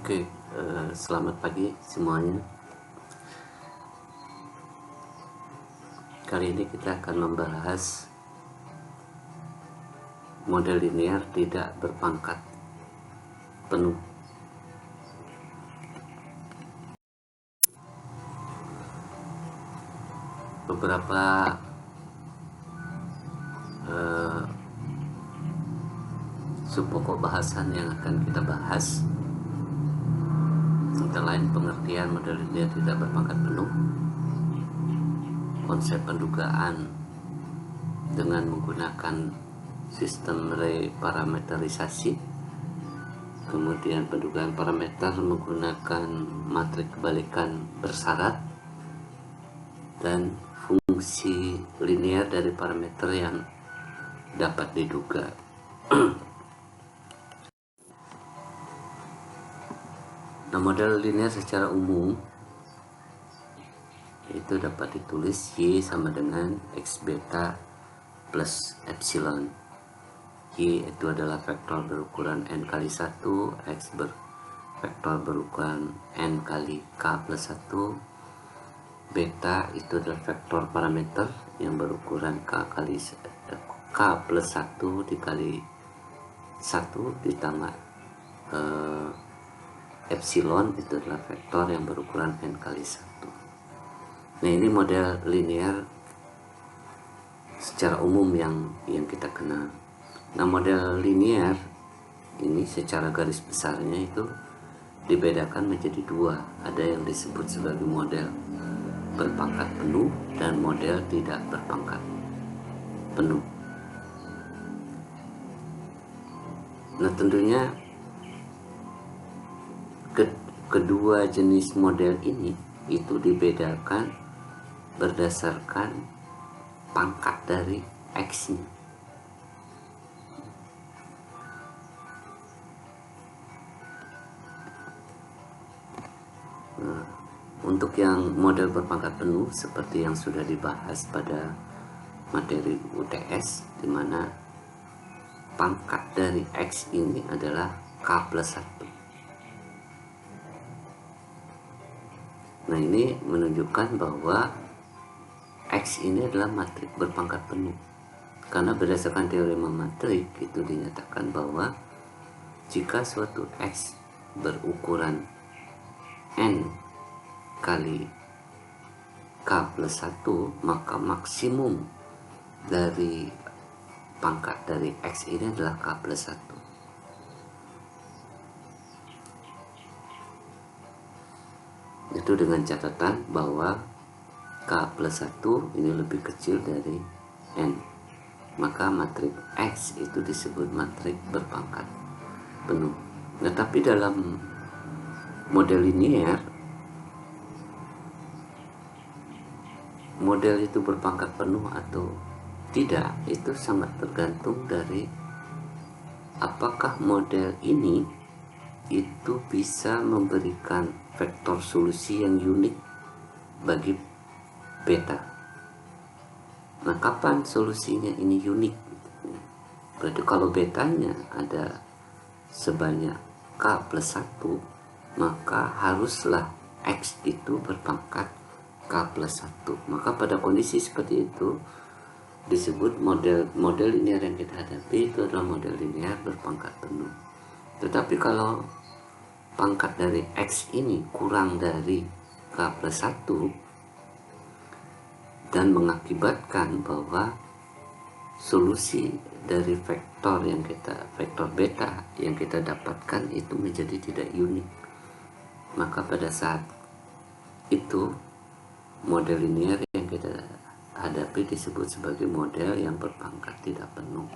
Oke, selamat pagi semuanya. Kali ini kita akan membahas model linear tidak berpangkat penuh. Beberapa subpokok bahasan yang akan kita bahas, antara lain pengertian model linear tidak berpangkat penuh, konsep pendugaan dengan menggunakan sistem reparameterisasi, kemudian pendugaan parameter menggunakan matrik kebalikan bersyarat, dan fungsi linear dari parameter yang dapat diduga. Nah, model linear secara umum itu dapat ditulis Y sama dengan X beta plus epsilon. Y itu adalah vektor berukuran N kali 1, X vektor berukuran N kali K plus 1, beta itu adalah vektor parameter yang berukuran K plus 1 dikali 1 ditambah epsilon itu adalah vektor yang berukuran N kali 1. Nah, ini model linear secara umum yang kita kenal. Nah, model linear ini secara garis besarnya itu dibedakan menjadi dua. Ada yang disebut sebagai model berpangkat penuh dan model tidak berpangkat penuh. Nah, tentunya kedua jenis model ini itu dibedakan berdasarkan pangkat dari X-nya. Nah, untuk yang model berpangkat penuh seperti yang sudah dibahas pada materi UTS, di mana pangkat dari X ini adalah K plus 1. Nah, ini menunjukkan bahwa X ini adalah matrik berpangkat penuh. Karena berdasarkan teorema matrik itu dinyatakan bahwa jika suatu X berukuran N kali K plus 1, maka maksimum dari pangkat dari X ini adalah K plus 1. Itu dengan catatan bahwa K plus 1 ini lebih kecil dari N. Maka matrik X itu disebut matrik berpangkat penuh. Nah, tapi dalam model linear, model itu berpangkat penuh atau tidak itu sangat tergantung dari apakah model ini itu bisa memberikan vektor solusi yang unik bagi beta. Nah, kapan solusinya ini unik? Berarti kalau betanya ada sebanyak K plus 1, maka haruslah X itu berpangkat K plus 1. Maka pada kondisi seperti itu disebut model linear yang kita hadapi itu adalah model linear berpangkat penuh. Tetapi kalau pangkat dari X ini kurang dari K plus 1 dan mengakibatkan bahwa solusi dari vektor beta yang kita dapatkan itu menjadi tidak unik, maka pada saat itu model linear yang kita hadapi disebut sebagai model yang berpangkat tidak penuh.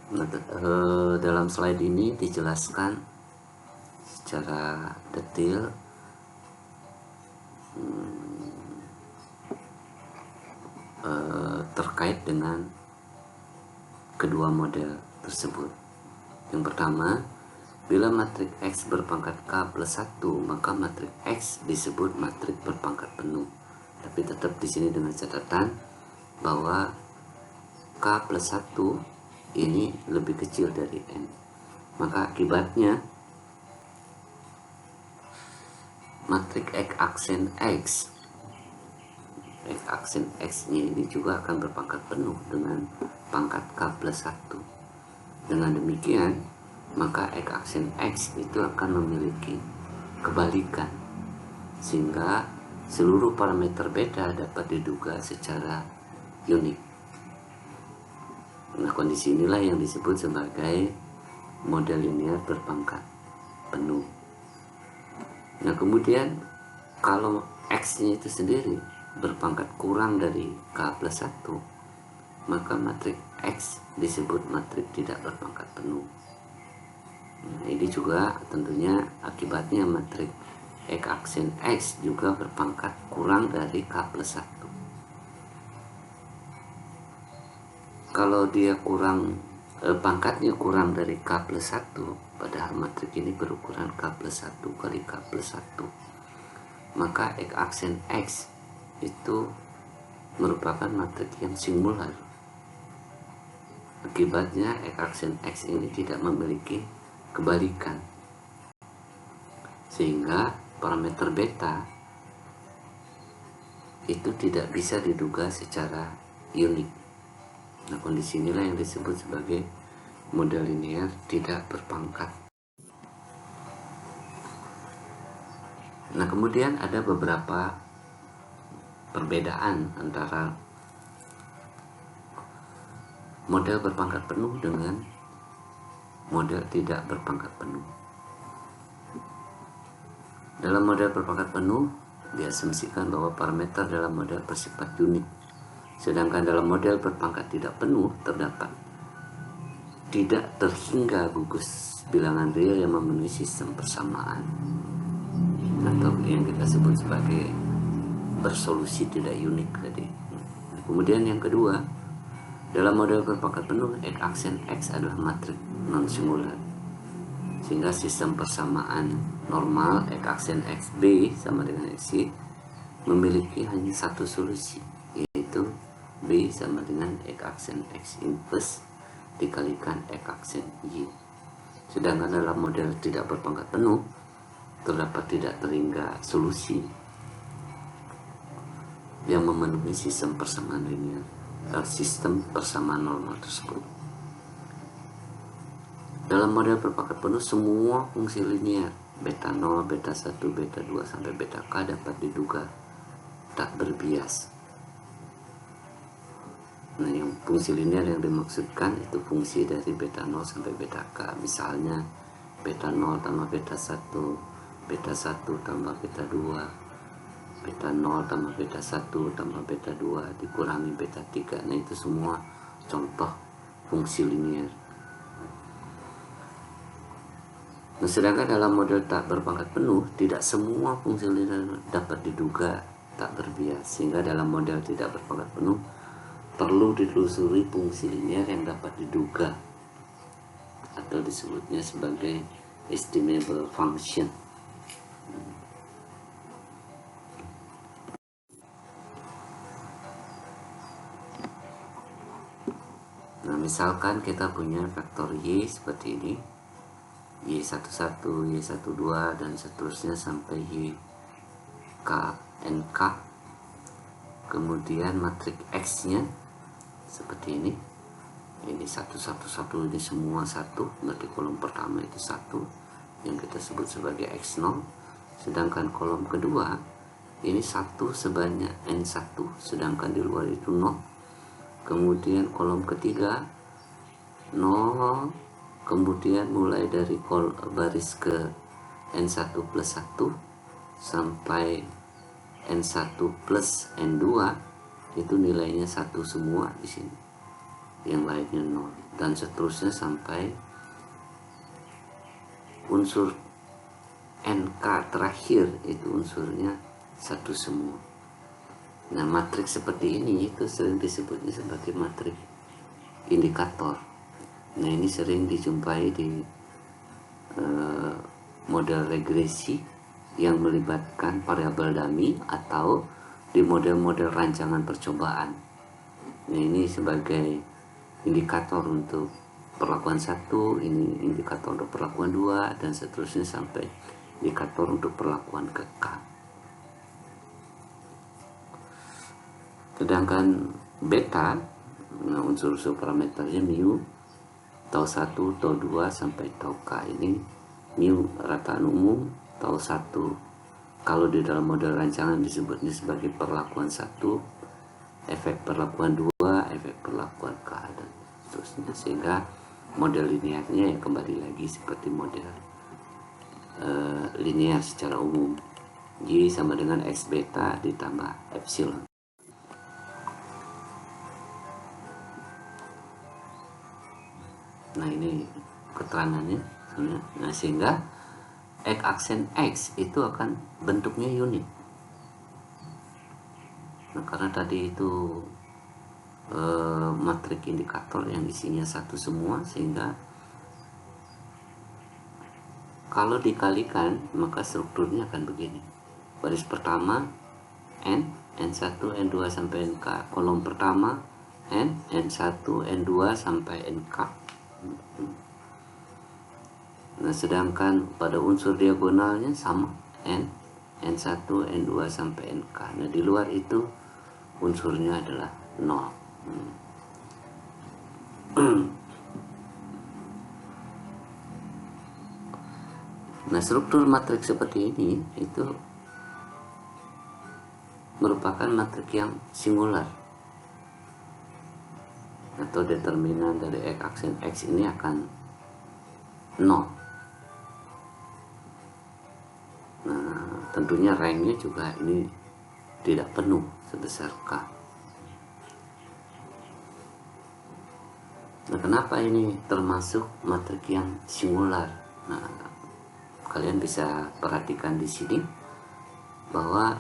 Nah, dalam slide ini dijelaskan secara detail terkait dengan kedua model tersebut. Yang pertama, bila matrik X berpangkat K plus 1, maka matrik X disebut matrik berpangkat penuh. Tapi tetap di sini dengan catatan bahwa K plus 1 ini lebih kecil dari N. Maka akibatnya matriks X aksen X aksen X-nya ini juga akan berpangkat penuh dengan pangkat K plus 1. Dengan demikian, maka X aksen X itu akan memiliki kebalikan, sehingga seluruh parameter beta dapat diduga secara unik. Nah, kondisi inilah yang disebut sebagai model linear berpangkat penuh. Nah, kemudian kalau X-nya itu sendiri berpangkat kurang dari K plus 1, maka matriks X disebut matriks tidak berpangkat penuh. Nah, ini juga tentunya akibatnya matriks X aksen X juga berpangkat kurang dari K plus 1. Kalau dia pangkatnya kurang dari K plus 1, padahal matriks ini berukuran K plus 1 kali K plus 1, maka X aksen X itu merupakan matriks yang singular. Akibatnya X aksen X ini tidak memiliki kebalikan, sehingga parameter beta itu tidak bisa diduga secara unik. Nah, kondisi inilah yang disebut sebagai model linear tidak berpangkat. Nah, kemudian ada beberapa perbedaan antara model berpangkat penuh dengan model tidak berpangkat penuh. Dalam model berpangkat penuh, diasumsikan bahwa parameter dalam model bersifat unik. Sedangkan dalam model berpangkat tidak penuh terdapat tidak terhingga gugus bilangan real yang memenuhi sistem persamaan, atau yang kita sebut sebagai bersolusi tidak unik tadi. Kemudian yang kedua, dalam model berpangkat penuh X aksen X adalah matriks non singular, sehingga sistem persamaan normal X aksen XB sama dengan XY memiliki hanya satu solusi, yaitu B sama dengan X aksen X inverse dikalikan X aksen Y. Sedangkan dalam model tidak berpangkat penuh terdapat tidak terhingga solusi yang memenuhi sistem persamaan linear atau sistem persamaan normal tersebut. Dalam model berpangkat penuh, semua fungsi linear beta 0, beta 1, beta 2 sampai beta K dapat diduga tak berbias. Nah, yang fungsi linear yang dimaksudkan itu fungsi dari beta 0 sampai beta K. Misalnya beta 0 tambah beta 1, beta 1 tambah beta 2, beta 0 tambah beta 1 tambah beta 2 dikurangi beta 3. Nah, itu semua contoh fungsi linear. Nah, sedangkan dalam model tak berpangkat penuh, tidak semua fungsi linear dapat diduga tak berbias, sehingga dalam model tidak berpangkat penuh perlu ditelusuri fungsi linear yang dapat diduga, atau disebutnya sebagai estimable function. Nah, misalkan kita punya vektor Y seperti ini, Y11, Y12 dan seterusnya sampai YKNK. Kemudian matriks X-nya seperti ini 1, 1, 1, ini semua 1, berarti kolom pertama itu 1 yang kita sebut sebagai X0. Sedangkan kolom kedua ini 1 sebanyak N1, sedangkan di luar itu 0. Kemudian kolom ketiga 0, kemudian mulai dari baris ke N1 plus 1 sampai N1 plus N2 itu nilainya 1 semua di sini, yang lainnya 0, dan seterusnya sampai unsur NK terakhir itu unsurnya 1 semua. Nah, matriks seperti ini itu sering disebutnya sebagai matriks indikator. Nah, ini sering dijumpai di model regresi yang melibatkan variabel dummy atau di model-model rancangan percobaan. Nah, ini sebagai indikator untuk perlakuan 1, ini indikator untuk perlakuan 2, dan seterusnya sampai indikator untuk perlakuan ke K. Sedangkan beta, nah unsur-unsur parameternya mu, tau 1, tau 2 sampai tau K. Ini mu rataan umum, tau 1 kalau di dalam model rancangan disebutnya sebagai perlakuan 1, efek perlakuan 2, efek perlakuan K, dan seterusnya, sehingga model linearnya ya kembali lagi seperti model linear secara umum, Y sama dengan X beta ditambah epsilon. Nah ini keterangannya. Nah sehingga X aksen X itu akan bentuknya unit. Nah karena tadi itu matrik indikator yang isinya satu semua, sehingga kalau dikalikan maka strukturnya akan begini. Baris pertama N, N1, N2 sampai NK. Kolom pertama N, N1, N2 sampai NK. Nah sedangkan pada unsur diagonalnya sama N, N1, N2 sampai NK. Nah di luar itu unsurnya adalah 0. Nah struktur matrik seperti ini itu merupakan matrik yang singular, atau determinan dari X aksen X ini akan 0. Nah tentunya ranknya juga ini tidak penuh sebesar K. Nah kenapa ini termasuk matrik yang singular? Nah kalian bisa perhatikan di sini bahwa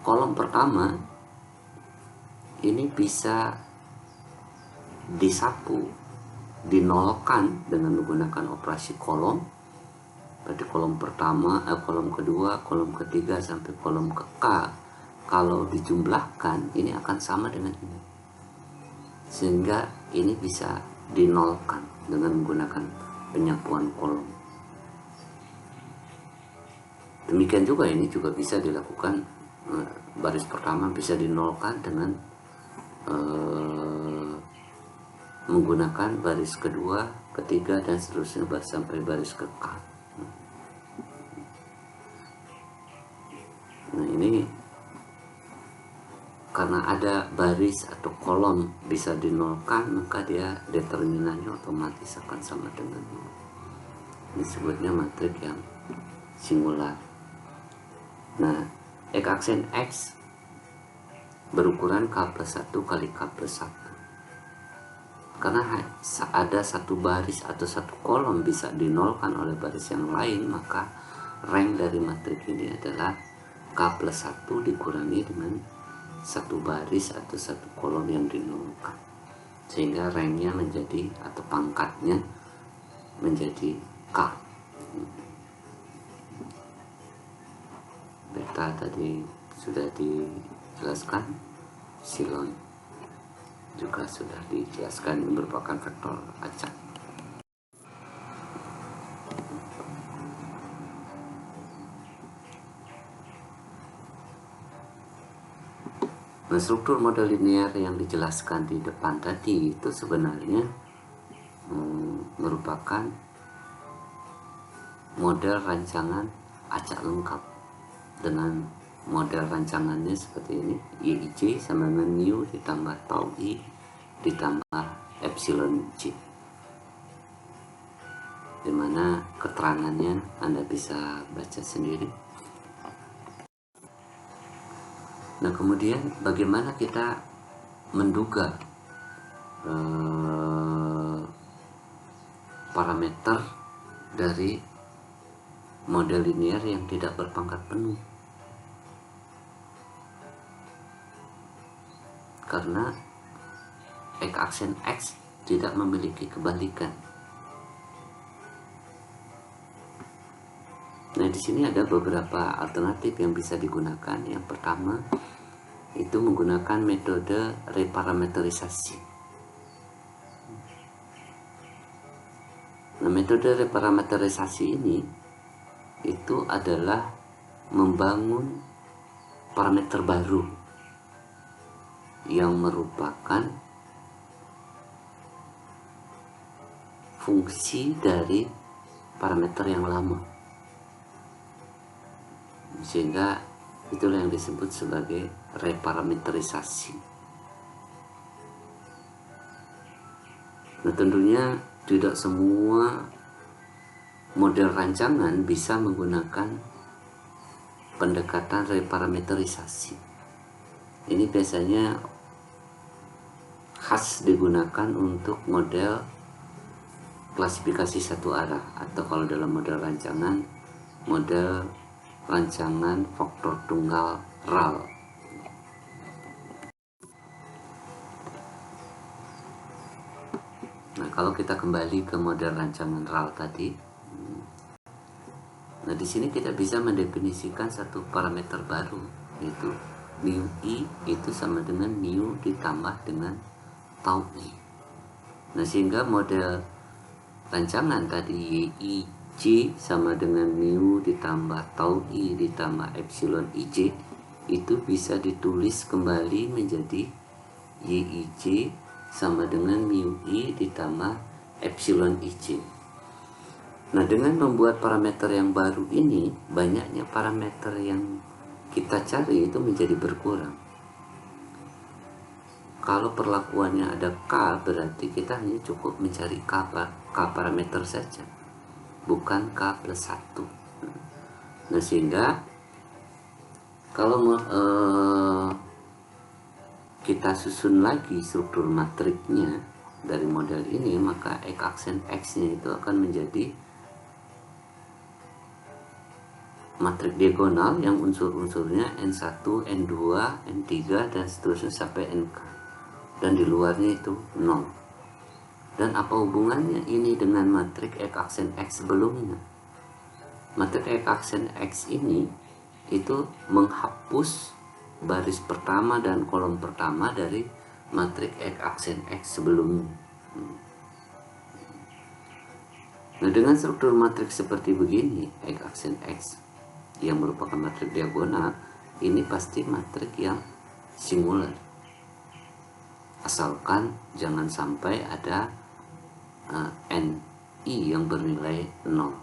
kolom pertama ini bisa disapu, dinolkan dengan menggunakan operasi kolom. Berarti kolom pertama, kolom kedua, kolom ketiga sampai kolom ke K, kalau dijumlahkan ini akan sama dengan ini, sehingga ini bisa dinolkan dengan menggunakan penyapuan kolom. Demikian juga ini juga bisa dilakukan, baris pertama bisa dinolkan dengan menggunakan baris kedua, ketiga, dan seterusnya sampai baris ke K. Nah ini karena ada baris atau kolom bisa dinolkan, maka dia determinannya otomatis akan sama dengan 0. Ini disebutnya matrik yang singular. Nah X aksen X berukuran K plus 1 kali K plus 1. Karena ada satu baris atau satu kolom bisa dinolkan oleh baris yang lain, maka rank dari matrik ini adalah K plus 1 dikurangi dengan satu baris atau satu kolom yang dinolkan, sehingga ranknya menjadi, atau pangkatnya menjadi K. Beta tadi sudah dijelaskan, silon juga sudah dijelaskan, ini merupakan vektor acak. Nah, struktur model linear yang dijelaskan di depan tadi itu sebenarnya merupakan model rancangan acak lengkap dengan model rancangannya seperti ini. YIJ sama dengan mu ditambah tau I ditambah epsilon J, dimana keterangannya Anda bisa baca sendiri. Nah kemudian bagaimana kita menduga parameter dari model linear yang tidak berpangkat penuh? Karena X aksen X tidak memiliki kebalikan. Nah di sini ada beberapa alternatif yang bisa digunakan. Yang pertama itu menggunakan metode reparameterisasi. Nah, metode reparameterisasi ini itu adalah membangun parameter baru yang merupakan fungsi dari parameter yang lama, sehingga itulah yang disebut sebagai reparameterisasi. Nah, tentunya tidak semua model rancangan bisa menggunakan pendekatan reparameterisasi. Ini biasanya khas digunakan untuk model klasifikasi satu arah, atau kalau dalam model rancangan faktor tunggal RAL. Nah, kalau kita kembali ke model rancangan RAL tadi, nah di sini kita bisa mendefinisikan satu parameter baru, yaitu mu i itu sama dengan mu ditambah dengan tau i. Nah, sehingga model rancangan tadi YIJ sama dengan mu ditambah tau i ditambah epsilon ij itu bisa ditulis kembali menjadi YIJ sama dengan mu i ditambah epsilon ij. Nah, dengan membuat parameter yang baru ini, banyaknya parameter yang kita cari itu menjadi berkurang. Kalau perlakuannya ada K, berarti kita hanya cukup mencari K parameter saja, bukan K plus 1. Nah, sehingga kalau kita susun lagi struktur matriknya dari model ini, maka X-aksen X-nya itu akan menjadi matrik diagonal yang unsur-unsurnya N1, N2, N3, dan seterusnya sampai NK. Dan di luarnya itu 0. Dan apa hubungannya ini dengan matrik X-aksen X sebelumnya? Matrik X-aksen X ini itu menghapus baris pertama dan kolom pertama dari matrik X-aksen X sebelumnya. Nah, dengan struktur matrik seperti begini, X-aksen X yang merupakan matrik diagonal, ini pasti matrik yang singular, asalkan jangan sampai ada NI yang bernilai 0.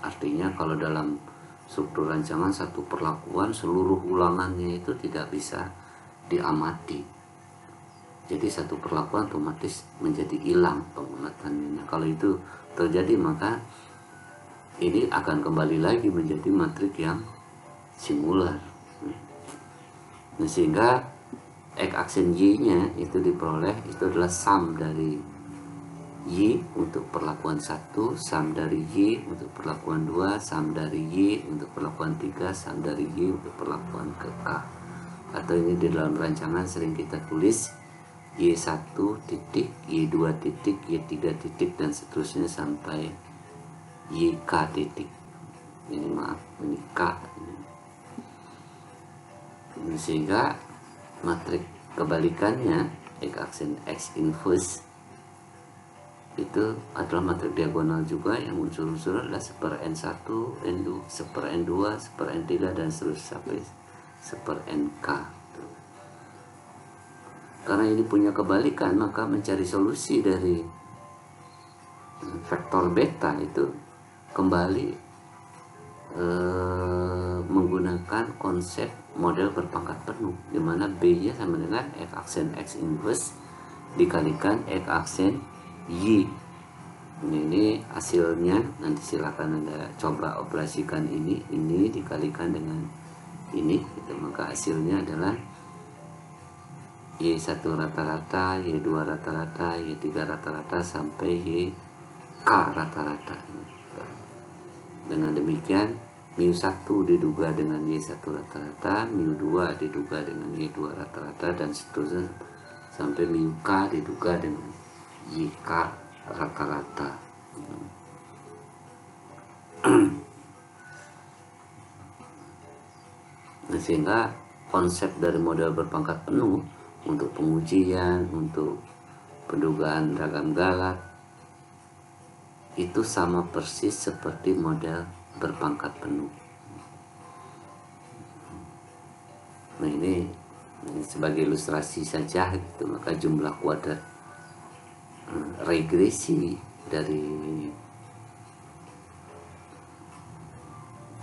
Artinya kalau dalam struktur rancangan satu perlakuan seluruh ulangannya itu tidak bisa diamati, jadi satu perlakuan otomatis menjadi hilang penguatannya. Nah, kalau itu terjadi, maka ini akan kembali lagi menjadi matrik yang singular. Nah, sehingga X-aksen Y-nya itu diperoleh, itu adalah sum dari Y untuk perlakuan 1, sum dari Y untuk perlakuan 2, sum dari Y untuk perlakuan 3, sum dari Y untuk perlakuan ke K. Atau ini di dalam rancangan sering kita tulis Y1 titik, Y2 titik, Y3 titik, dan seterusnya sampai YK titik. Ini maaf, ini K. Sehingga matrik kebalikannya, X-aksen X inverse, itu adalah matrik diagonal juga yang unsur-unsur adalah seper N1, N2, seper N2, seper N3, dan seterusnya sampai seper NK. Karena ini punya kebalikan, maka mencari solusi dari vektor beta itu kembali menggunakan konsep model berpangkat penuh, di mana B-nya sama dengan X-aksen X inverse dikalikan X-aksen Y. Ini hasilnya, nanti silakan Anda coba operasikan ini dikalikan dengan ini, gitu. Maka hasilnya adalah Y1 rata-rata, Y2 rata-rata, Y3 rata-rata, sampai YK rata-rata. Dengan demikian, mu1 diduga dengan Y1 rata-rata, mu2 diduga dengan Y2 rata-rata, dan seterusnya sampai mu-K diduga dengan YK rata-rata. Nah, sehingga konsep dari model berpangkat penuh untuk pengujian, untuk pendugaan ragam galat, itu sama persis seperti model berpangkat penuh. Nah ini sebagai ilustrasi saja gitu. Maka jumlah kuadrat regresi dari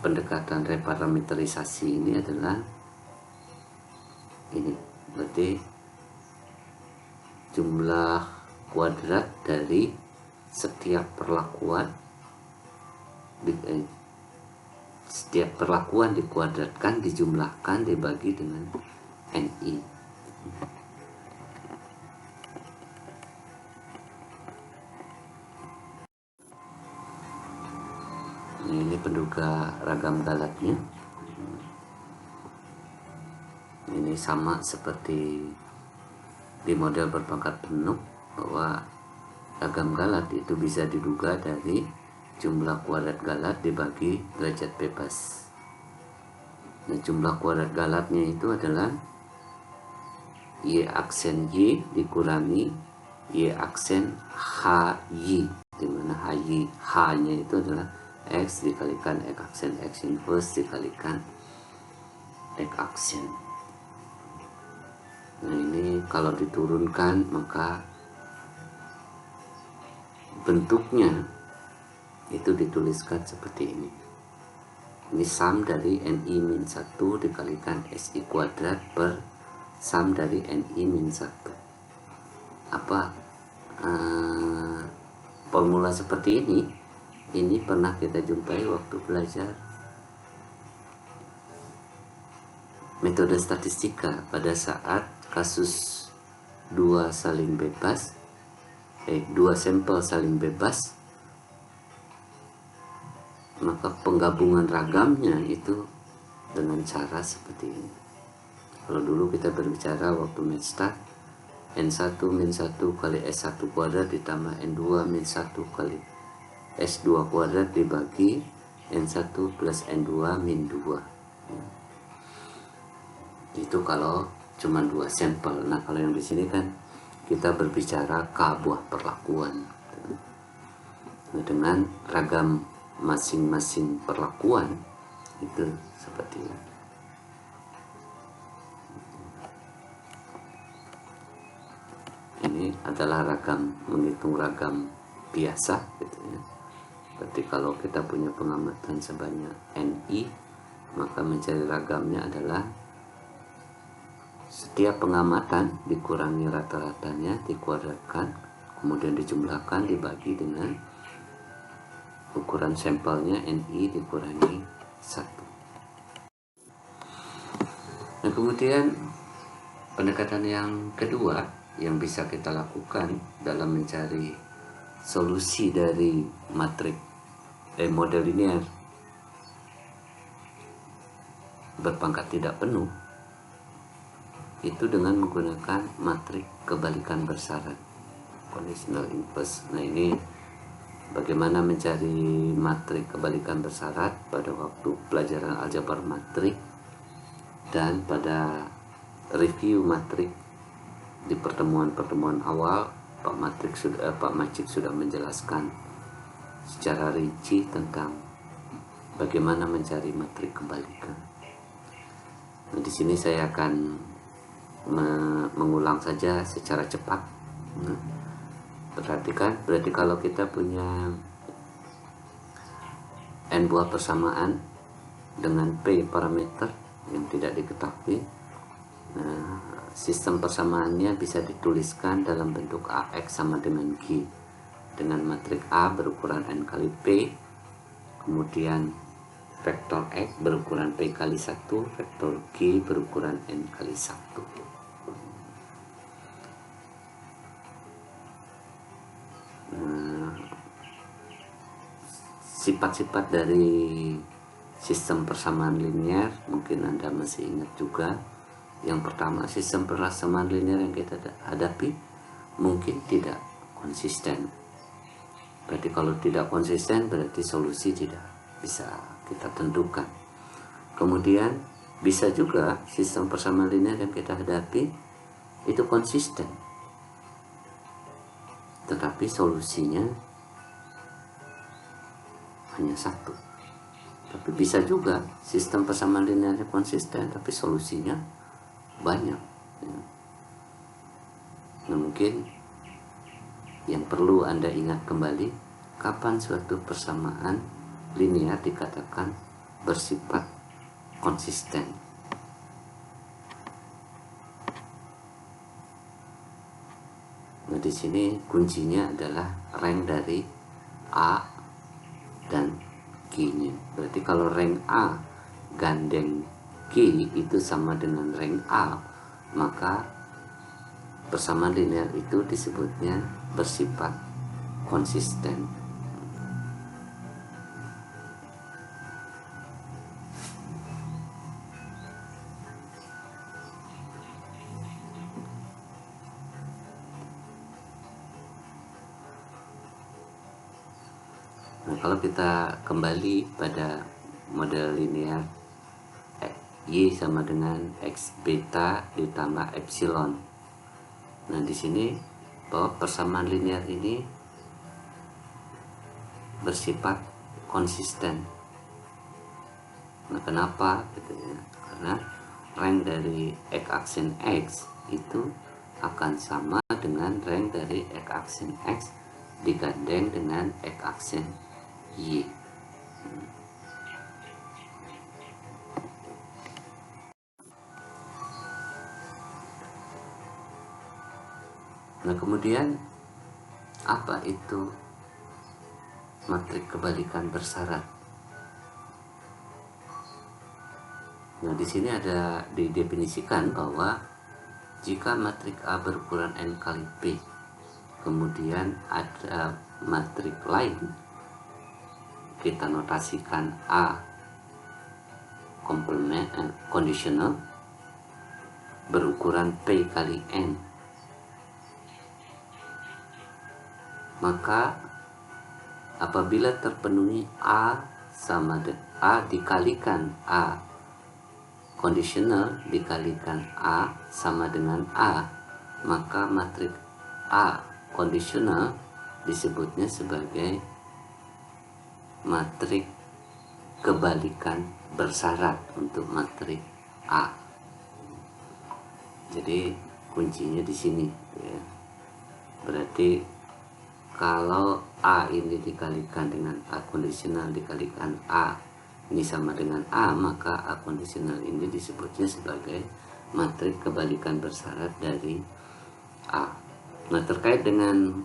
pendekatan reparameterisasi ini adalah ini, berarti jumlah kuadrat dari setiap perlakuan setiap perlakuan dikuadratkan, dijumlahkan, dibagi dengan NI. Ini penduga ragam galatnya. Ini sama seperti di model berpangkat penuh, bahwa ragam galat itu bisa diduga dari jumlah kuadrat galat dibagi derajat bebas. Nah, jumlah kuadrat galatnya itu adalah Y aksen Y dikurangi Y aksen HY, dimana HY, H-nya itu adalah X dikalikan X aksen X inverse dikalikan X aksen. Nah ini kalau diturunkan maka bentuknya itu dituliskan seperti ini. Ini sum dari NI-1 dikalikan SI kuadrat per sum dari NI-1. Apa formula seperti ini pernah kita jumpai waktu belajar metode statistika pada saat kasus dua sampel saling bebas, maka penggabungan ragamnya itu dengan cara seperti ini. Kalau dulu kita berbicara waktu Medstat, N1 min 1 kali S1 kuadrat ditambah N2 min 1 kali S2 kuadrat dibagi N1 plus N2 min 2. Itu kalau cuma 2 sampel. Nah kalau yang di sini kan kita berbicara K buah perlakuan. Nah, dengan ragam masing-masing perlakuan itu seperti ini. Ini adalah ragam, menghitung ragam biasa gitu ya. Berarti kalau kita punya pengamatan sebanyak NI, maka mencari ragamnya adalah setiap pengamatan dikurangi rata-ratanya, dikuadratkan, kemudian dijumlahkan, dibagi dengan ukuran sampelnya NI dikurangi 1. Nah kemudian pendekatan yang kedua yang bisa kita lakukan dalam mencari solusi dari matrik model linear berpangkat tidak penuh itu dengan menggunakan matrik kebalikan bersyarat, conditional inverse. Nah ini bagaimana mencari matrik kebalikan bersyarat pada waktu pelajaran aljabar matrik dan pada review matrik di pertemuan-pertemuan awal. Pak Macik sudah menjelaskan secara rinci tentang bagaimana mencari matrik kebalikan. Nah, di sini saya akan mengulang saja secara cepat. Perhatikan, berarti kalau kita punya n buah persamaan dengan p parameter yang tidak diketahui, nah, sistem persamaannya bisa dituliskan dalam bentuk AX sama dengan G, dengan matrik A berukuran n kali P, kemudian vektor X berukuran P kali 1, vektor G berukuran n kali 1. Sifat-sifat dari sistem persamaan linear mungkin Anda masih ingat juga. Yang pertama, sistem persamaan linear yang kita hadapi mungkin tidak konsisten. Berarti kalau tidak konsisten berarti solusi tidak bisa kita tentukan. Kemudian bisa juga sistem persamaan linear yang kita hadapi itu konsisten, tetapi solusinya hanya satu. Tapi bisa juga sistem persamaan linearnya konsisten tapi solusinya banyak. Nah, mungkin yang perlu Anda ingat kembali, kapan suatu persamaan linear dikatakan bersifat konsisten. Nah, di sini kuncinya adalah rank dari A dan Q-nya. Berarti kalau rank A gandeng Q itu sama dengan rank A, maka persamaan linear itu disebutnya bersifat konsisten. Nah, kalau kita kembali pada model linear Y sama dengan X beta ditambah epsilon. Nah, di sini bahwa persamaan linear ini bersifat konsisten. Nah, kenapa? Gitu ya. Karena rank dari X aksen X itu akan sama dengan rank dari X aksen X digandeng dengan X aksen Y. Nah, kemudian apa itu matrik kebalikan bersyarat? Nah, di sini ada didefinisikan bahwa jika matrik A berukuran n kali P, kemudian ada matrik lain, kita notasikan A komplement conditional berukuran P kali N, maka apabila terpenuhi A sama A dikalikan A conditional dikalikan A sama dengan A, maka matrik A conditional disebutnya sebagai matrik kebalikan bersyarat untuk matrik A. Jadi kuncinya di sini ya. Berarti kalau A ini dikalikan dengan A kondisional dikalikan A ini sama dengan A, maka A kondisional ini disebutnya sebagai matrik kebalikan bersyarat dari A. Nah, terkait dengan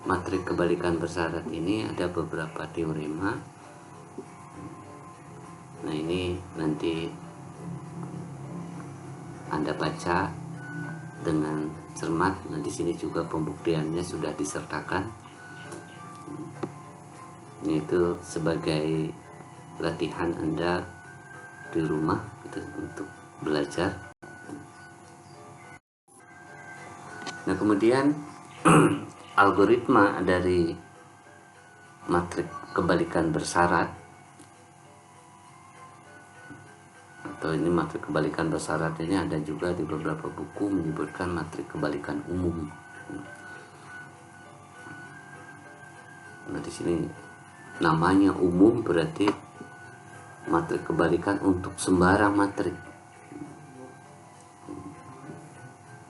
matrik kebalikan bersyarat ini ada beberapa teorema. Nah, ini nanti Anda baca dengan cermat. Nah, di sini juga pembuktiannya sudah disertakan. Itu sebagai latihan Anda di rumah gitu, untuk belajar. Nah, kemudian algoritma dari matrik kebalikan bersyarat, atau ini matrik kebalikan bersyarat ini ada juga di beberapa buku menyebutkan matrik kebalikan umum. Nah, di sini namanya umum berarti matrik kebalikan untuk sembarang matrik.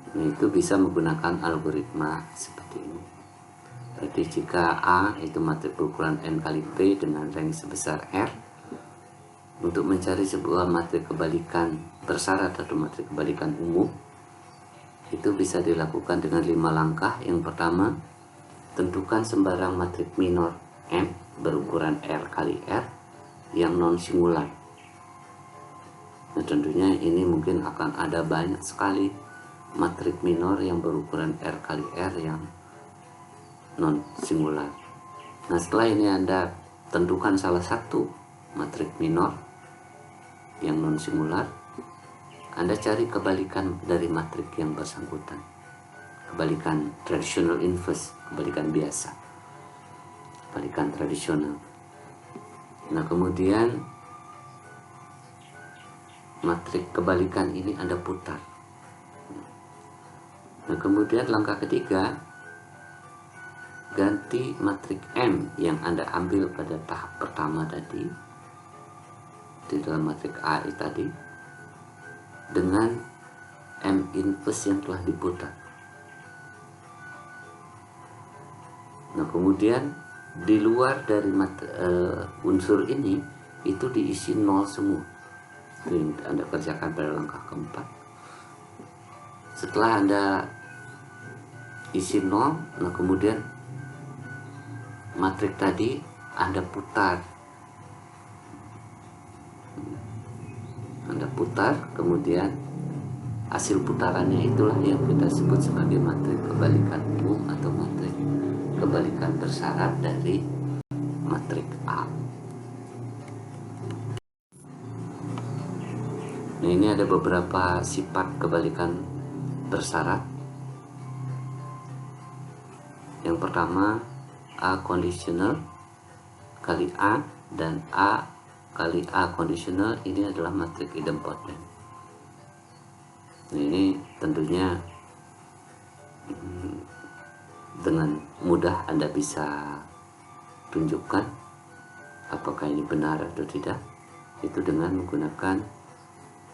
Nah, itu bisa menggunakan algoritma seperti ini. Berarti jika A itu matrik berukuran n kali P dengan rank sebesar R, untuk mencari sebuah matrik kebalikan bersyarat atau matrik kebalikan umum, itu bisa dilakukan dengan 5 langkah. Yang pertama, tentukan sembarang matrik minor M berukuran R kali R yang non singular. Nah, tentunya ini mungkin akan ada banyak sekali matrik minor yang berukuran R kali R yang non singular. Nah, setelah ini Anda tentukan salah satu matrik minor yang non singular, Anda cari kebalikan dari matrik yang bersangkutan, kebalikan traditional inverse, kebalikan biasa, kebalikan tradisional. Nah, kemudian matrik kebalikan ini Anda putar. Nah, kemudian langkah ketiga, ganti matrik M yang Anda ambil pada tahap pertama tadi di dalam matrik A tadi dengan M inverse yang telah diputar. Nah, kemudian di luar dari unsur ini itu diisi nol semua. Ini Anda kerjakan pada langkah keempat. Setelah Anda isi nol, nah kemudian matrik tadi Anda putar. Anda putar, kemudian hasil putarannya itulah yang kita sebut sebagai matrik kebalikan umum atau matrik kebalikan bersyarat dari matrik A. Nah, ini ada beberapa sifat kebalikan bersyarat. Yang pertama, A conditional kali A dan A kali A conditional ini adalah matrik idempotent. Nah, ini tentunya dengan mudah Anda bisa tunjukkan apakah ini benar atau tidak, itu dengan menggunakan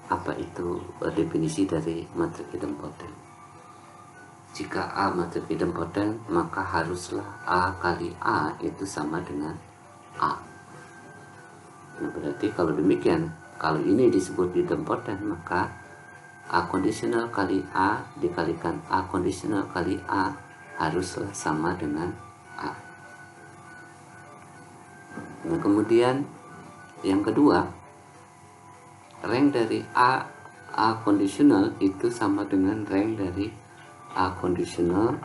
apa itu definisi dari matrik idempotent. Jika A matrik idempotent, maka haruslah A kali A itu sama dengan A. Nah, berarti kalau demikian, kalau ini disebut idempotent, maka A conditional kali A dikalikan A conditional kali A haruslah sama dengan A. Nah, kemudian yang kedua, rank dari A conditional itu sama dengan rank dari A conditional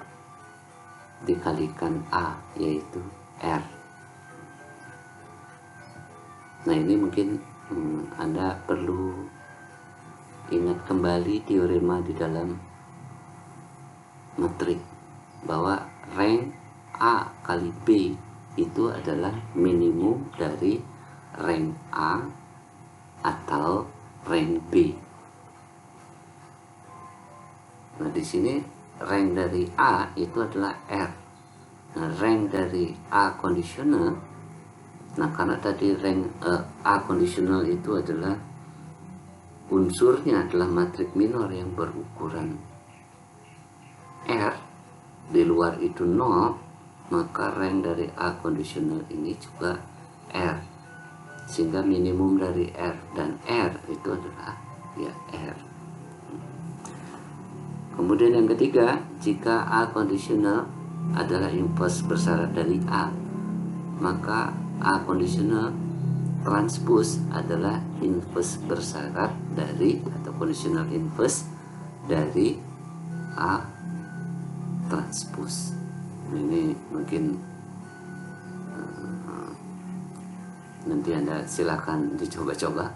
dikalikan A, yaitu R. Nah, ini mungkin Anda perlu ingat kembali teorema di dalam matrik bahwa rank A kali B itu adalah minimum dari rank A atau rank B. Nah, di sini rank dari A itu adalah R. Nah, rank dari A conditional, nah karena tadi rank A conditional itu adalah unsurnya adalah matrik minor yang berukuran R, di luar itu 0, maka rank dari A conditional ini juga R, sehingga minimum dari R dan R itu adalah ya R. Kemudian yang ketiga, jika A conditional adalah inverse bersyarat dari A, maka A conditional transpose adalah inverse bersyarat dari atau conditional inverse dari A transpose. Ini mungkin nanti Anda silakan dicoba-coba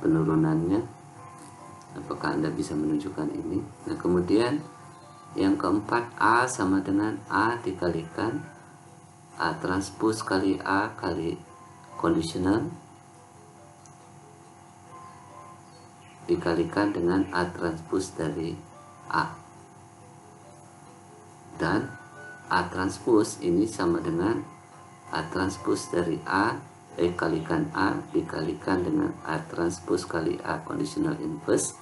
penurunannya, apakah Anda bisa menunjukkan ini. Nah, kemudian yang keempat, A sama dengan A dikalikan A transpose kali A kali conditional dikalikan dengan A transpose dari A, dan A transpose ini sama dengan A transpose dari A kalikan A dikalikan dengan A transpose kali A conditional inverse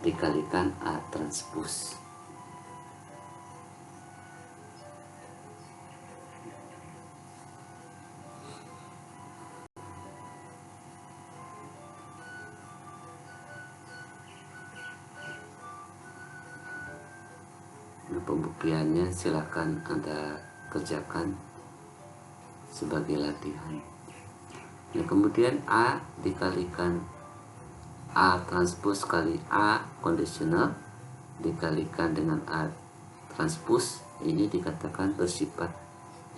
dikalikan A transpose. Nah, pembuktiannya silakan Anda kerjakan sebagai latihan. Nah, kemudian A dikalikan A transpose kali A conditional dikalikan dengan A transpose ini dikatakan bersifat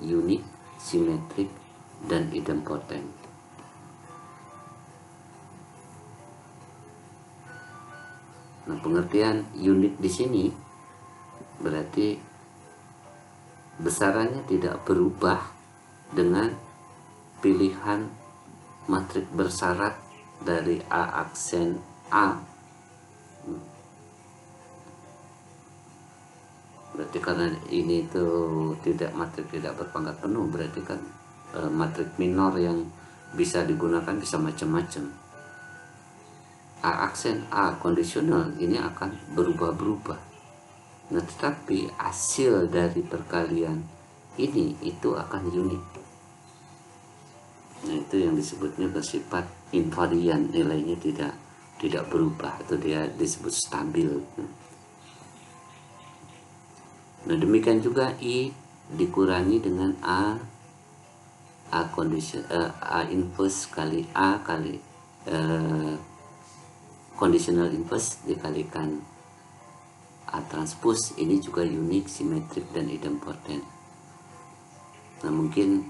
unik, simetrik, dan idempotent. Nah, pengertian unik di sini berarti besarannya tidak berubah dengan pilihan matrik bersyarat dari A aksen A. berarti karena ini itu matrik tidak berpangkat penuh, berarti kan matrik minor yang bisa digunakan bisa macam-macam. A aksen A kondisional ini akan berubah-berubah. Nah, tetapi hasil dari perkalian ini itu akan unik. Nah, itu yang disebutnya bersifat invarian, nilainya tidak berubah, atau dia disebut stabil. Nah, demikian juga I dikurangi dengan A inverse kali A kali conditional inverse dikalikan A transpose, ini juga unik, simetrik, dan idempotent. Nah, mungkin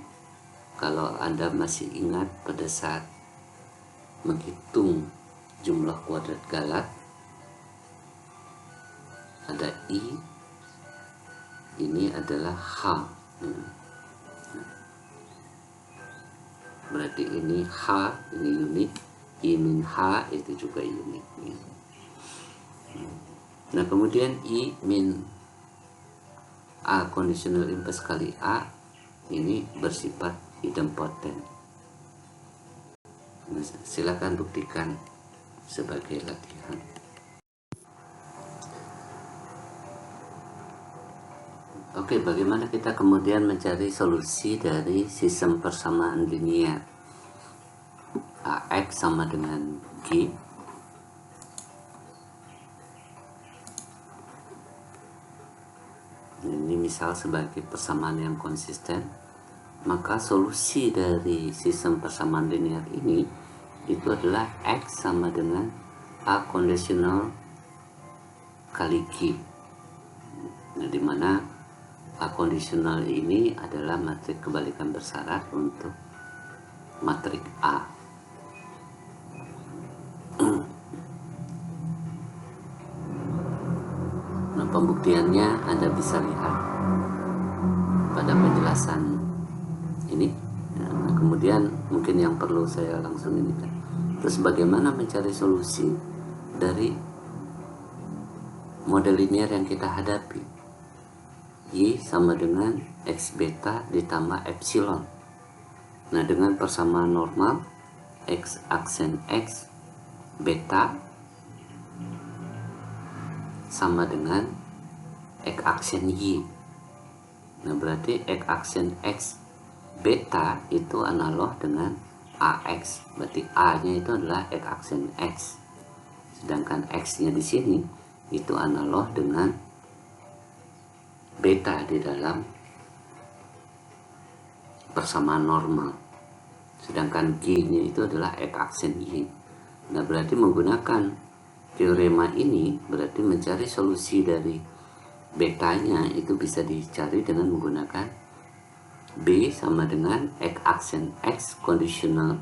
kalau Anda masih ingat pada saat menghitung jumlah kuadrat Galat, ada I, ini adalah H. Berarti ini H, ini unik, I min H itu juga unik. Nah, kemudian I min A conditional inverse kali A ini bersifat idempotent. Nah, silakan buktikan sebagai latihan. Oke, bagaimana kita kemudian mencari solusi dari sistem persamaan linier AX sama dengan G? Ini misal sebagai persamaan yang konsisten, maka solusi dari sistem persamaan linear ini itu adalah X sama dengan A kondisional kali G. Nah, dimana A kondisional ini adalah matrik kebalikan bersyarat untuk matrik A. Nah, pembuktiannya Anda bisa lihat pada penjelasan ini. Nah, kemudian mungkin yang perlu saya langsung ini kan, terus bagaimana mencari solusi dari model linear yang kita hadapi? Y sama dengan X beta ditambah epsilon. Nah, dengan persamaan normal X aksen X beta sama dengan X aksen Y. Nah, berarti X aksen X beta itu analog dengan AX. Berarti A-nya itu adalah X aksen X. Sedangkan X-nya di sini itu analog dengan beta di dalam persamaan normal. Sedangkan G-nya itu adalah X aksen Y. Nah, berarti menggunakan teorema ini berarti mencari solusi dari betanya itu bisa dicari dengan menggunakan B sama dengan X aksen X kondisional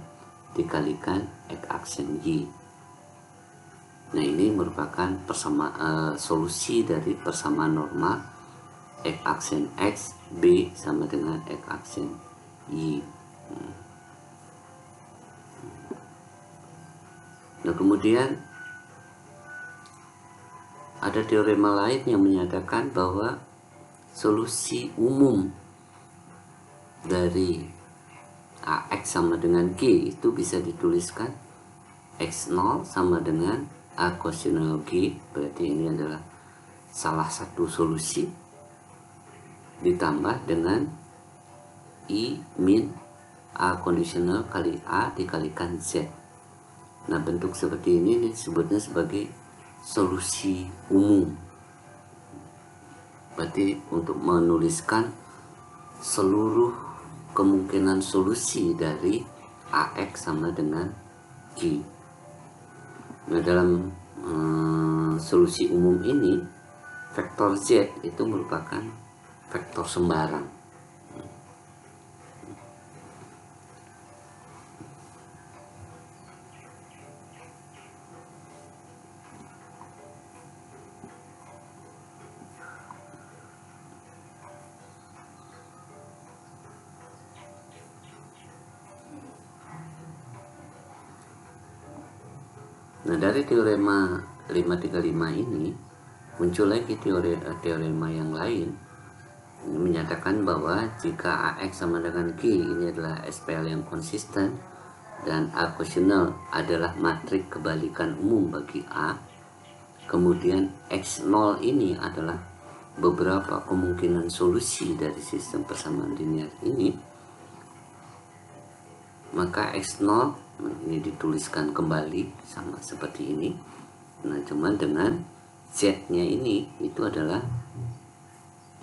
dikalikan X aksen Y. Nah, ini merupakan solusi dari persamaan normal X aksen X B sama dengan X aksen Y. Nah, kemudian ada teorema lain yang menyatakan bahwa solusi umum dari AX sama dengan G itu bisa dituliskan X0 sama dengan A kosinus G. Berarti ini adalah salah satu solusi, ditambah dengan I min A kondisional kali A dikalikan Z. Nah, bentuk seperti ini disebutnya sebagai solusi umum. Berarti untuk menuliskan seluruh kemungkinan solusi dari AX sama dengan G. Nah, dalam solusi umum ini vektor Z itu merupakan vektor sembarang. Nah, dari teorema 535 ini muncul lagi teorema yang lain ini menyatakan bahwa jika AX sama dengan G ini adalah SPL yang konsisten dan A kosional adalah matrik kebalikan umum bagi A, kemudian X0 ini adalah beberapa kemungkinan solusi dari sistem persamaan linear ini, maka X0 ini dituliskan kembali sama seperti ini. Nah, cuman dengan Z-nya ini itu adalah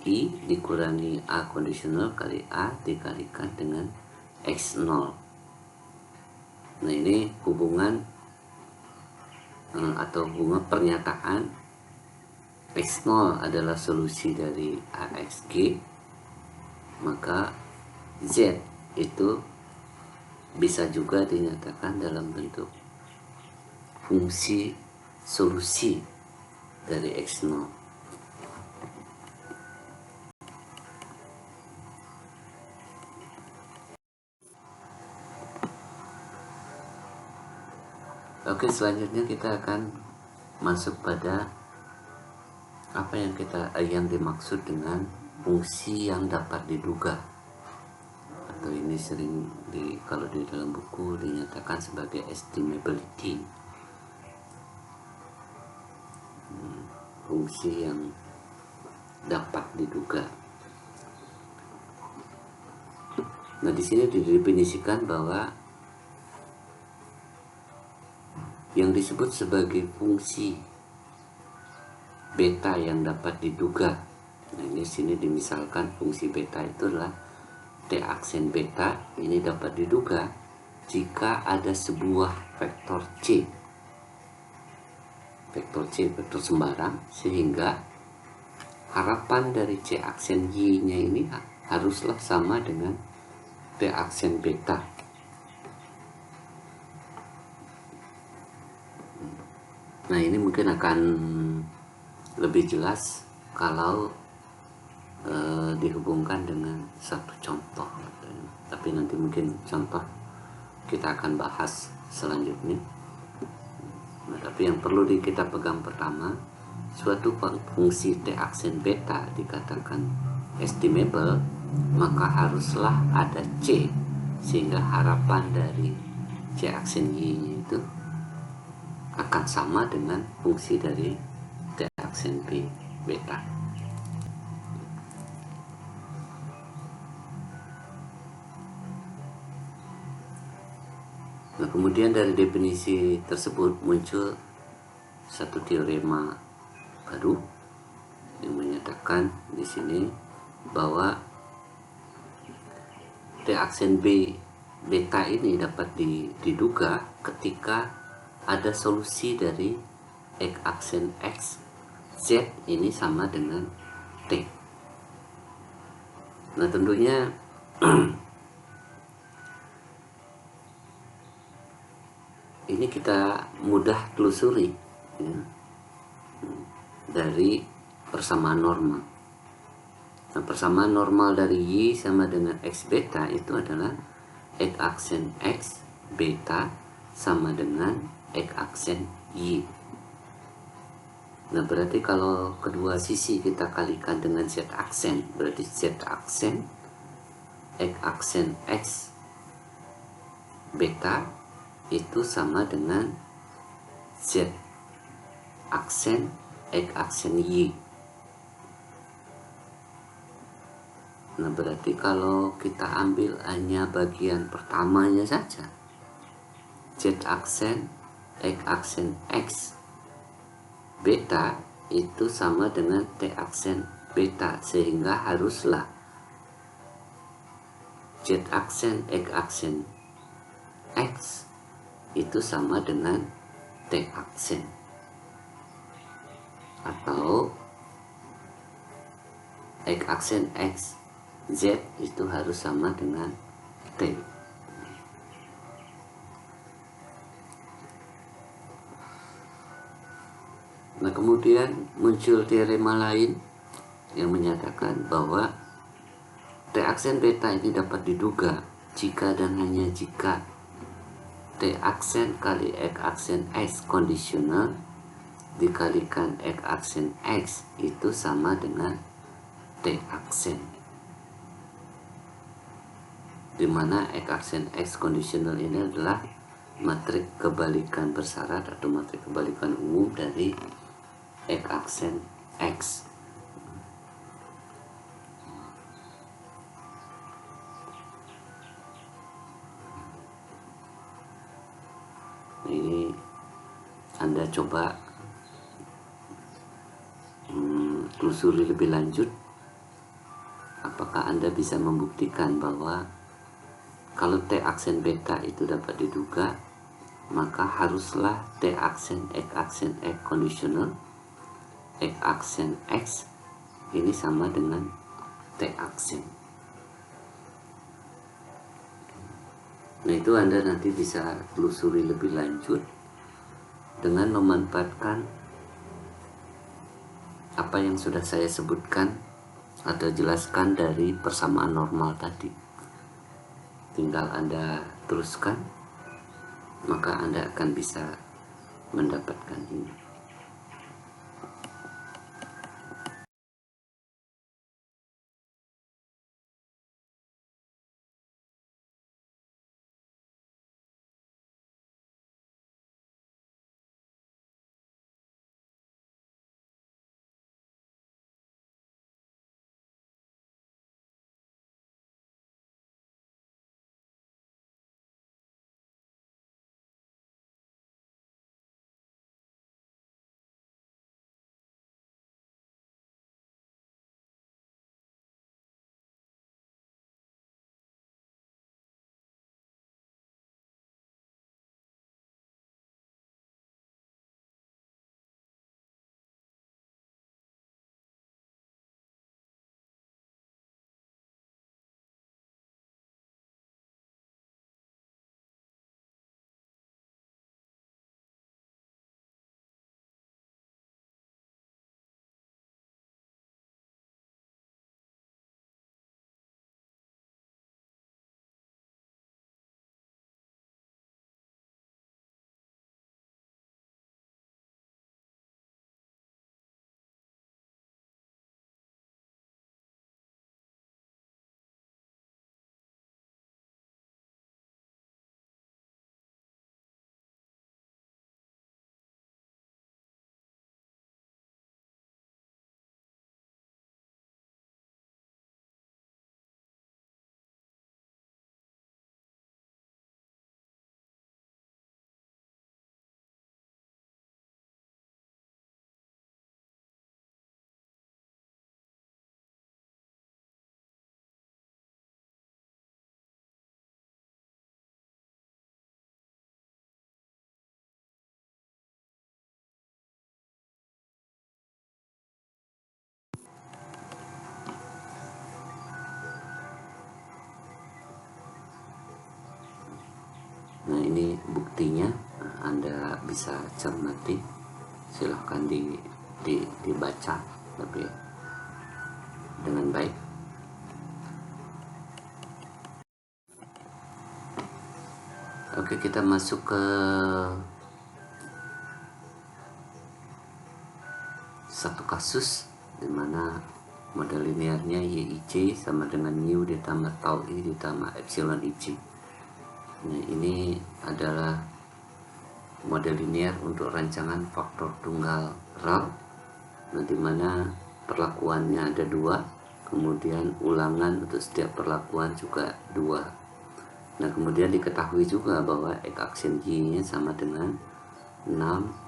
I dikurangi A kondisional kali A dikalikan dengan X0. Nah, ini hubungan atau hubungan pernyataan X0 adalah solusi dari AXG, maka Z itu bisa juga dinyatakan dalam bentuk fungsi solusi dari X0. Oke, selanjutnya kita akan masuk pada apa yang dimaksud dengan fungsi yang dapat diduga, atau ini sering kalau di dalam buku dinyatakan sebagai estimability, fungsi yang dapat diduga. Nah, di sini didefinisikan bahwa yang disebut sebagai fungsi beta yang dapat diduga. Nah, ini sini dimisalkan fungsi beta itu adalah T aksen beta ini dapat diduga jika ada sebuah vektor C, vektor sembarang, sehingga harapan dari C aksen Y-nya ini haruslah sama dengan T aksen beta. Nah, ini mungkin akan lebih jelas kalau dihubungkan dengan satu contoh, tapi nanti mungkin contoh kita akan bahas selanjutnya. Nah, tapi yang perlu kita pegang pertama, suatu fungsi T aksen beta dikatakan estimable, maka haruslah ada C, sehingga harapan dari C aksen Y itu akan sama dengan fungsi dari T aksen B beta. Nah, kemudian dari definisi tersebut muncul satu teorema baru yang menyatakan di sini bahwa T aksen B beta ini dapat diduga ketika ada solusi dari X aksen X, Z ini sama dengan T. Nah, tentunya ini kita mudah telusuri ya, dari persamaan normal. Nah, persamaan normal dari Y sama dengan X beta itu adalah X aksen X beta sama dengan X aksen Y. Nah, berarti kalau kedua sisi kita kalikan dengan Z aksen, berarti Z aksen X aksen X beta itu sama dengan Z aksen X aksen Y. Nah, berarti kalau kita ambil hanya bagian pertamanya saja, Z aksen X aksen X beta itu sama dengan T aksen beta, sehingga haruslah Z aksen X aksen X itu sama dengan T aksen, atau X aksen X Z itu harus sama dengan T. Nah, kemudian muncul teorema lain yang menyatakan bahwa T aksen beta ini dapat diduga jika dan hanya jika T aksen kali X aksen X kondisional dikalikan X aksen X itu sama dengan T aksen, dimana X aksen X conditional ini adalah matrik kebalikan bersyarat atau matrik kebalikan umum dari X aksen X. Ini Anda coba telusuri lebih lanjut, apakah Anda bisa membuktikan bahwa kalau T aksen beta itu dapat diduga, maka haruslah T aksen X conditional X aksen X ini sama dengan T aksen. Nah, itu Anda nanti bisa telusuri lebih lanjut dengan memanfaatkan apa yang sudah saya sebutkan atau jelaskan dari persamaan normal tadi. Tinggal Anda teruskan, maka Anda akan bisa mendapatkan ini. Nah, ini buktinya, Anda bisa cermati, silahkan dibaca lebih dengan baik. Oke, kita masuk ke satu kasus di mana model linearnya YIC sama dengan mu ditambah tau I ditambah epsilon IC. Nah, ini adalah model linear untuk rancangan faktor tunggal RAL, nah, dimana perlakuannya ada 2, kemudian ulangan untuk setiap perlakuan juga 2. Nah, kemudian diketahui juga bahwa X aksen Y nya sama dengan 6,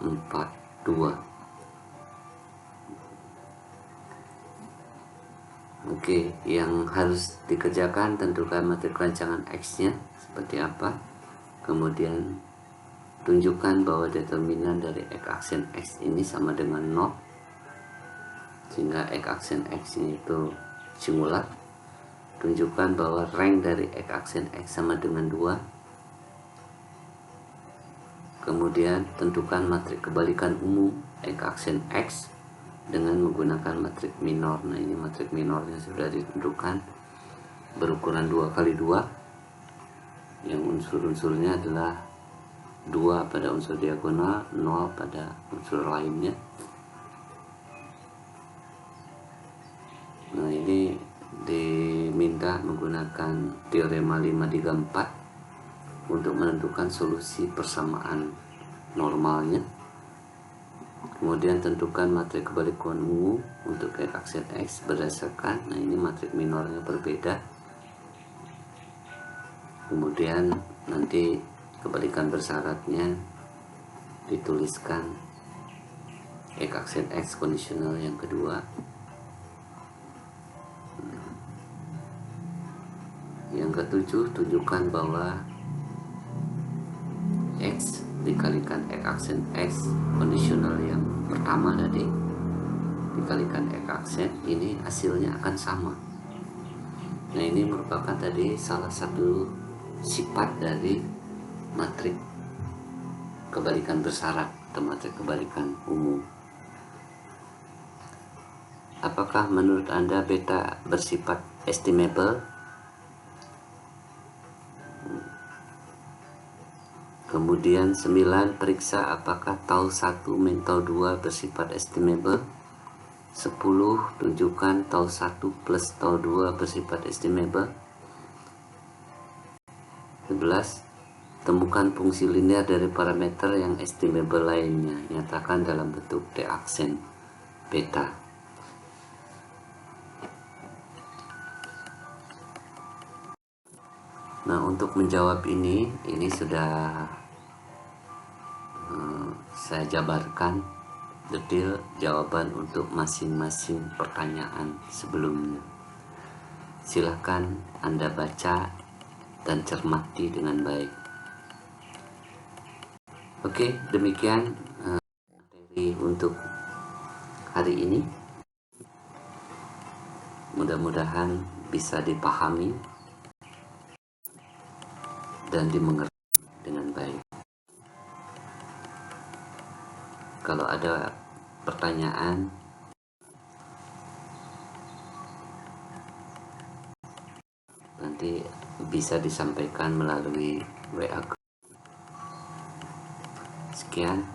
4, 2. Oke, yang harus dikerjakan tentukan matrik rancangan X nya seperti apa, kemudian tunjukkan bahwa determinan dari X aksen X ini sama dengan 0, sehingga X aksen X ini itu singular. Tunjukkan bahwa rank dari X aksen X sama dengan 2. Kemudian tentukan matrik kebalikan umum X aksen X dengan menggunakan matrik minor. Nah, ini matrik minornya sudah ditentukan, berukuran 2 kali 2, yang unsur-unsurnya adalah 2 pada unsur diagonal, 0 pada unsur lainnya. Nah, ini diminta menggunakan teorema 534 untuk menentukan solusi persamaan normalnya. Kemudian tentukan matrik kebalikan ungu untuk X aksen X berdasarkan, nah ini matrik minornya berbeda. Kemudian nanti kebalikan bersyaratnya dituliskan X aksen X kondisional yang kedua. Yang ketujuh, tunjukkan bahwa X dikalikan X aksen X kondisional yang pertama tadi dikalikan X aksen ini hasilnya akan sama. Nah, ini merupakan tadi salah satu sifat dari matrik kebalikan bersyarat atau matrik kebalikan umum. Apakah menurut Anda beta bersifat estimable? Kemudian 9, periksa apakah tau 1 min tau 2 bersifat estimable. 10, tunjukkan tau 1 plus tau 2 bersifat estimable. 11, temukan fungsi linear dari parameter yang estimable lainnya. Nyatakan dalam bentuk D aksen beta. Nah, untuk menjawab ini sudah saya jabarkan detail jawaban untuk masing-masing pertanyaan sebelumnya. Silahkan Anda baca dan cermati dengan baik. Oke, demikian materi untuk hari ini. Mudah-mudahan bisa dipahami dan dimengerti dengan baik. Kalau ada pertanyaan, nanti bisa disampaikan melalui WA. Sekian.